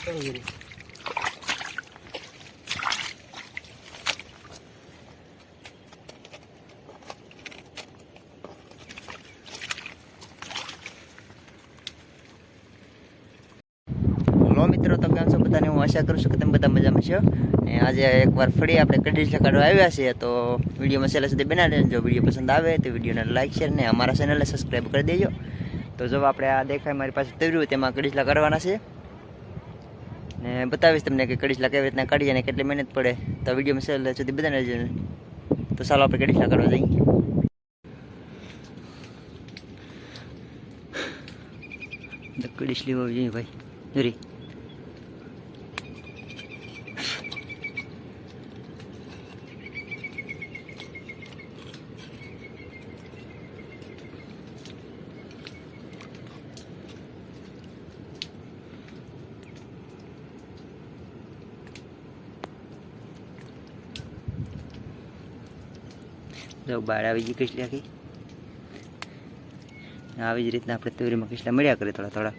Hello મિત્રો, તો કેમ છો બધાને? હું આશા કરું છું કે તમે બધા મજામાં છો. અને આજે એકવાર ફરી આપણે કડીસલા કાઢવા આવ્યા છીએ, તો વિડીયોમાં છેલ્લા સુધી બનાવી દેજો. જો વિડીયો પસંદ આવે તો વિડીયોને લાઈક શેર ને અમારા ચેનલને સબસ્ક્રાઈબ કરી દેજો. તો જો આપણે આ દેખાય મારી પાસે તર્યું, તેમાં કડીસલા કાઢવાના છે ને બતાવીશ તમને કે કડીસલા કેવી રીતના કાઢીએ અને કેટલી મહેનત પડે. તો વિડીયોમાં છેલ્લા સુધી બધાને રહેજો. તો ચાલો આપણે કડીસલા કાઢવા જઈએ. કડીસલી હોવી જોઈએ ભાઈ. જરી જો બહાર આવી ગઈ કીસલી આખી. આવી જ રીતના આપણે તુરીમાં કીસલા મળ્યા કરે થોડા થોડા.